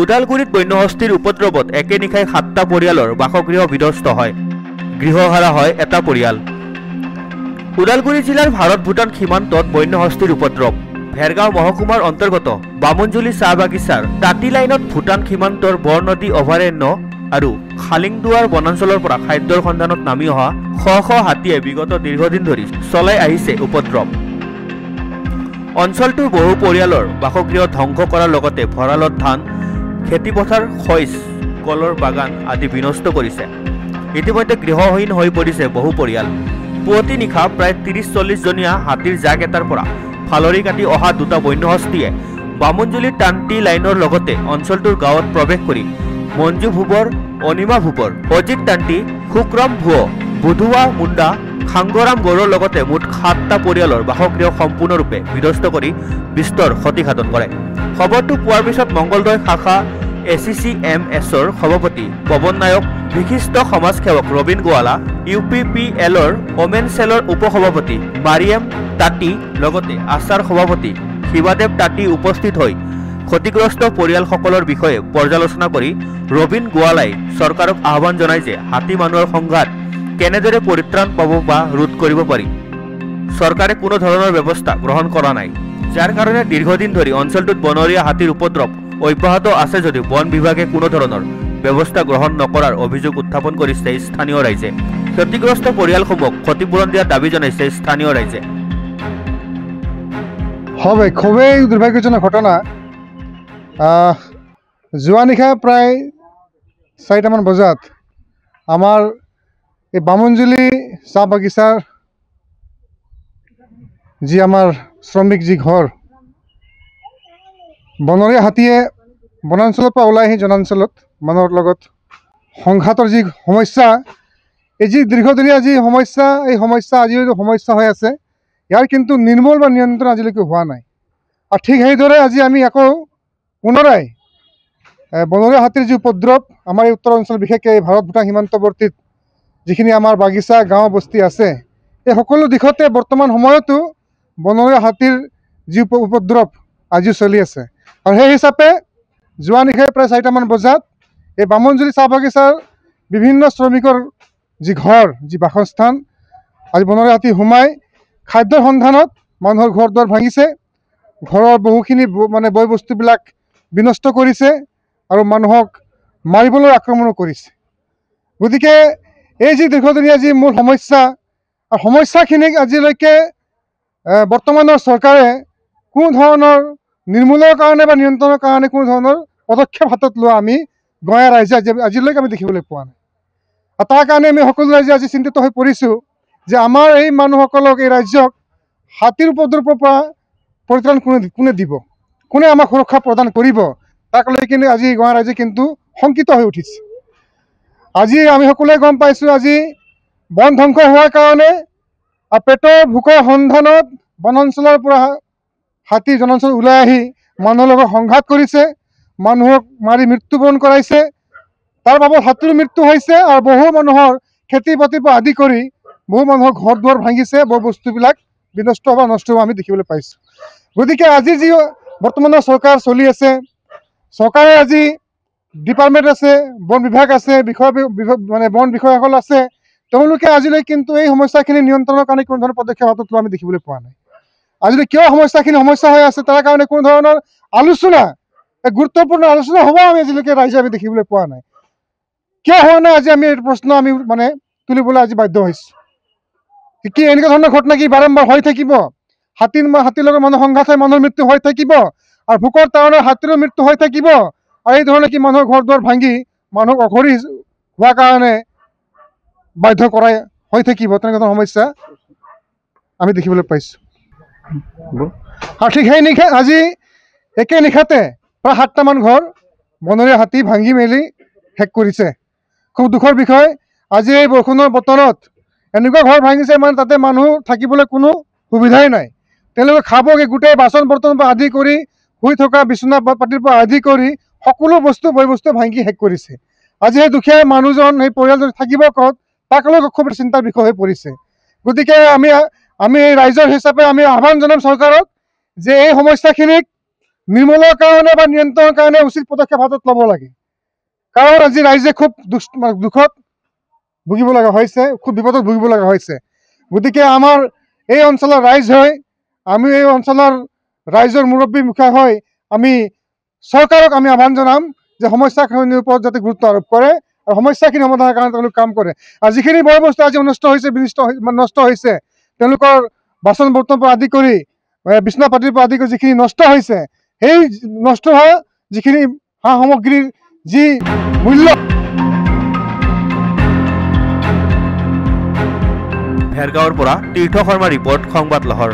ওদালগুৰিত বন্যহস্তীৰ উপদ্ৰৱত একে নিশাই 7টা পৰিয়ালৰ বাসগৃহ বিধ্বস্ত হয়। গৃহহাৰা হয় এটা পৰিয়াল। ওদালগুৰি জিলাৰ ভাৰত-ভূটান সীমান্তত বন্যহস্তীৰ উপদ্ৰৱ। ভেৰগাঁও মহকুমাৰ অন্তৰ্গত বামুনজুলি চাহ বাগিচাৰ তাঁতি লাইনত ভূটান সীমান্তৰ বৰনদী অভয়াৰণ্য আৰু খালিংদুৱাৰ বনাঞ্চলৰ পৰা খাদ্যৰ সন্ধানত নামি অহা শ হাতীয়ে বিগত দীৰ্ঘদিন ধৰি চলাই আহিছে উপদ্ৰৱ। অঞ্চলটোৰ বহু পৰিয়ালৰ বাসগৃহ ধ্বংস কৰাৰ লগতে ভঁৰালত ধান, খেতিপথাৰ, শইচ, কলৰ বাগান আদি বিনষ্ট কৰিছে। ইতিমধ্যে গৃহহীন হৈ পৰিছে বহু পৰিয়াল। পুৱতি নিশা প্ৰায় 30-40 জনীয়া হাতীৰ জাক এটাৰ পৰা ফালৰি কাটি অহা দুটা বন্যহস্তীয়ে বামুনজুলিৰ তান্তি লাইনৰ লগতে অঞ্চলটোৰ গাঁৱত প্ৰৱেশ কৰি মঞ্জু ভূবৰ, অনিমা ভূবৰ, অজিত তান্তি, শুক্ৰম ভুৱ, বুধুৱা মুণ্ডা, খাংগৰাম গৌৰৰ লগতে মুঠ 7টা পৰিয়ালৰ বাসগৃহ সম্পূৰ্ণৰূপে বিধ্বস্ত কৰি বিস্তৰ ক্ষতিসাধন কৰে। খবৰটো পোৱাৰ পিছত মংগলদৈ শাখা ACCMSৰ সভাপতি পৱন নায়ক, বিশিষ্ট সমাজসেৱক ৰবীন গোৱালা, UPPLৰ ওমেন চেলৰ উপসভাপতি মাৰিয়াম তাঁতী লগতে আছাৰ সভাপতি শিৱাদেৱ তাঁতী উপস্থিত হৈ ক্ষতিগ্ৰস্ত পৰিয়ালসকলৰ বিষয়ে পৰ্যালোচনা কৰি ৰবীন গোৱালাই চৰকাৰক আহ্বান জনায় যে হাতী মানুহৰ সংঘাত কেনেদৰে পৰিত্ৰাণ পাব বা ৰোধ কৰিব পাৰি। চৰকাৰে কোনো ধৰণৰ ব্যৱস্থা গ্ৰহণ কৰা নাই, যাৰ কাৰণে দীৰ্ঘদিন ধৰি অঞ্চলটোত বনৰীয়া হাতীৰ উপদ্ৰৱ অব্যাহত আছে যদিও বন বিভাগে কোনো ধৰণৰ ব্যৱস্থা গ্ৰহণ নকৰাৰ অভিযোগ উত্থাপন কৰিছে স্থানীয় ৰাইজে। ক্ষতিগ্ৰস্ত পৰিয়ালসমূহক ক্ষতিপূৰণ দিয়াৰ দাবী জনাইছে স্থানীয় ৰাইজে। হবে খুবেই দুৰ্ভাগ্যজনক ঘটনা। যোৱা নিশা প্ৰায় 4টামান বজাত আমাৰ এই বামুনজুলি চাহ বাগিচাৰ যি আমাৰ শ্ৰমিক যি ঘৰ, বনৰীয়া হাতীয়ে বনাঞ্চলৰ পৰা ওলাই আহি জনাঞ্চলত মানুহৰ লগত সংঘাতৰ যি সমস্যা, এই যি দীৰ্ঘদিনীয়া যি সমস্যা, এই সমস্যা আজিও সমস্যা হৈ আছে। ইয়াৰ কিন্তু নিৰ্মূল বা নিয়ন্ত্ৰণ আজিলৈকে হোৱা নাই। আৰু ঠিক সেইদৰে আজি আমি আকৌ পুনৰাই বনৰীয়া হাতীৰ যি উপদ্ৰৱ আমাৰ এই উত্তৰ অঞ্চল, বিশেষকৈ এই ভাৰত-ভূটান সীমান্তৱৰ্তীত যিখিনি আমাৰ বাগিচা, গাঁও, বস্তি আছে, এই সকলো দিশতে বৰ্তমান সময়তো বনৰীয়া হাতীৰ যি উপদ্ৰৱ আজিও চলি আছে। আৰু সেই হিচাপে যোৱা নিশাই প্ৰায় 4টামান বজাত এই বামুনজুলি চাহ বাগিচাৰ বিভিন্ন শ্ৰমিকৰ যি ঘৰ, যি বাসস্থান, আজি বনৰীয়া হাতী সোমাই খাদ্যৰ সন্ধানত মানুহৰ ঘৰ দুৱাৰ ভাঙিছে, ঘৰৰ বহুখিনি বয় বস্তুবিলাক বিনষ্ট কৰিছে আৰু মানুহক মাৰিবলৈ আক্ৰমণো কৰিছে। গতিকে এই যি দীৰ্ঘদিনীয়া যি মূল সমস্যা, আৰু সমস্যাখিনিক আজিলৈকে বৰ্তমানৰ চৰকাৰে কোনো ধৰণৰ নিৰ্মূলৰ কাৰণে বা নিয়ন্ত্ৰণৰ কাৰণে কোনো ধৰণৰ পদক্ষেপ হাতত লোৱা আমি গঞা ৰাইজে আজিলৈকে আমি দেখিবলৈ পোৱা নাই। আৰু তাৰ কাৰণে আমি সকলো ৰাইজে আজি চিন্তিত হৈ পৰিছোঁ যে আমাৰ এই মানুহসকলক, এই ৰাজ্যক হাতীৰ উপদ্ৰৱৰ পৰা পৰিত্ৰাণ কোনে দিব, কোনে আমাক সুৰক্ষা প্ৰদান কৰিব, তাক লৈ কিনে আজি গঞা ৰাইজে কিন্তু শংকিত হৈ উঠিছে। আজি আমি সকলোৱে গম পাইছোঁ, আজি বন ধ্বংস হোৱাৰ কাৰণে আৰু পেটৰ ভোকৰ সন্ধানত বনাঞ্চলৰ পৰা হাতী জনাঞ্চল ওলাই আহি মানুহৰ লগত সংঘাত কৰিছে, মানুহক মাৰি মৃত্যুবৰণ কৰাইছে। তাৰ বাবদ হাতীৰ মৃত্যু হৈছে আৰু বহু মানুহৰ খেতি বাতিৰ পৰা আদি কৰি বহু মানুহৰ ঘৰ দুৱাৰ ভাঙিছে, বহু বস্তুবিলাক বিনষ্ট বা নষ্ট হোৱা আমি দেখিবলৈ পাইছোঁ। গতিকে আজি যি বৰ্তমানৰ চৰকাৰ চলি আছে, চৰকাৰে আজি ডিপাৰ্টমেণ্ট আছে, বন বিভাগ আছে, বন বিষয়াসকল আছে, তেওঁলোকে আজিলৈ কিন্তু এই সমস্যাখিনি নিয়ন্ত্ৰণৰ কাৰণে কোনো ধৰণৰ পদক্ষেপ হাতত লোৱা আমি দেখিবলৈ পোৱা নাই। আজিলৈ কিয় সমস্যাখিনি সমস্যা হৈ আছে তাৰ কাৰণে কোনো ধৰণৰ আলোচনা, গুৰুত্বপূৰ্ণ আলোচনা হ'ব আমি আজিলৈকে ৰাইজে আমি দেখিবলৈ পোৱা নাই। কিয় হোৱা নাই আজি আমি এই প্ৰশ্ন আমি তুলিবলৈ আজি বাধ্য হৈছোঁ। কি এনেকুৱা ধৰণৰ ঘটনা কি বাৰম্বাৰ হৈ থাকিব? হাতীৰ লগত মানুহ সংঘাত হৈ মানুহৰ মৃত্যু হৈ থাকিব, আৰু ভোকৰ তাৰণত হাতীৰো মৃত্যু হৈ থাকিব, আৰু এই ধৰণে কি মানুহৰ ঘৰ দুৱাৰ ভাঙি মানুহক অঘৰী হোৱাৰ কাৰণে বাধ্য কৰাই হৈ থাকিব, তেনেকুৱা ধৰণৰ সমস্যা আমি দেখিবলৈ পাইছোঁ। আৰু ঠিক সেই নিশা আজি একে নিশাতে প্ৰায় 7টামান ঘৰ বনৰীয়া হাতী ভাঙি মেলি শেষ কৰিছে। খুব দুখৰ বিষয়, আজি এই বৰষুণৰ বতৰত এনেকুৱা ঘৰ ভাঙিছে তাতে মানুহ থাকিবলৈ কোনো সুবিধাই নাই। তেওঁলোকে খাবগৈ গোটেই বাচন বৰ্তনৰ পৰা আদি কৰি শুই থকা বিচনা পাতিৰ পৰা আদি কৰি সকলো বয় বস্তু ভাঙি শেষ কৰিছে। আজি সেই দুখীয়া মানুহজন, সেই পৰিয়ালজন থাকিব ক'ত, তাক লৈ খুব চিন্তাৰ বিষয় হৈ পৰিছে। গতিকে আমি ৰাইজৰ হিচাপে আমি আহ্বান জনাম চৰকাৰক যে এই সমস্যাখিনিক নিৰ্মূলৰ কাৰণে বা নিয়ন্ত্ৰণৰ কাৰণে উচিত পদক্ষেপ হাতত ল'ব লাগে। কাৰণ আজি ৰাইজে খুব দুখত ভুগিব লগা হৈছে, খুব বিপদত ভুগিব লগা হৈছে। গতিকে আমাৰ এই অঞ্চলৰ ৰাইজ হৈ আমি এই অঞ্চলৰ ৰাইজৰ মুৰব্বী মুখা হৈ আমি চৰকাৰক আমি আহ্বান জনাম যে সমস্যাখিনিৰ ওপৰত যাতে গুৰুত্ব আৰোপ কৰে আৰু সমস্যাখিনি সমাধানৰ কাৰণে তেওঁলোক কাম কৰে। আৰু যিখিনি বয় বস্তু আজি নষ্ট হৈছে নষ্ট হৈছে, তেওঁলোকৰ বাচন বৰ্তনৰ পৰা আদি কৰি বিচনা পাতিৰ পৰা আদি কৰি যিখিনি নষ্ট হৈছে, সেই নষ্ট হোৱা যিখিনি সা সামগ্ৰীৰ যি মূল্য। ভেৰগাঁৱৰ পৰা তীৰ্থ শৰ্মা ৰিপৰ্ট, সংবাদ লহৰ।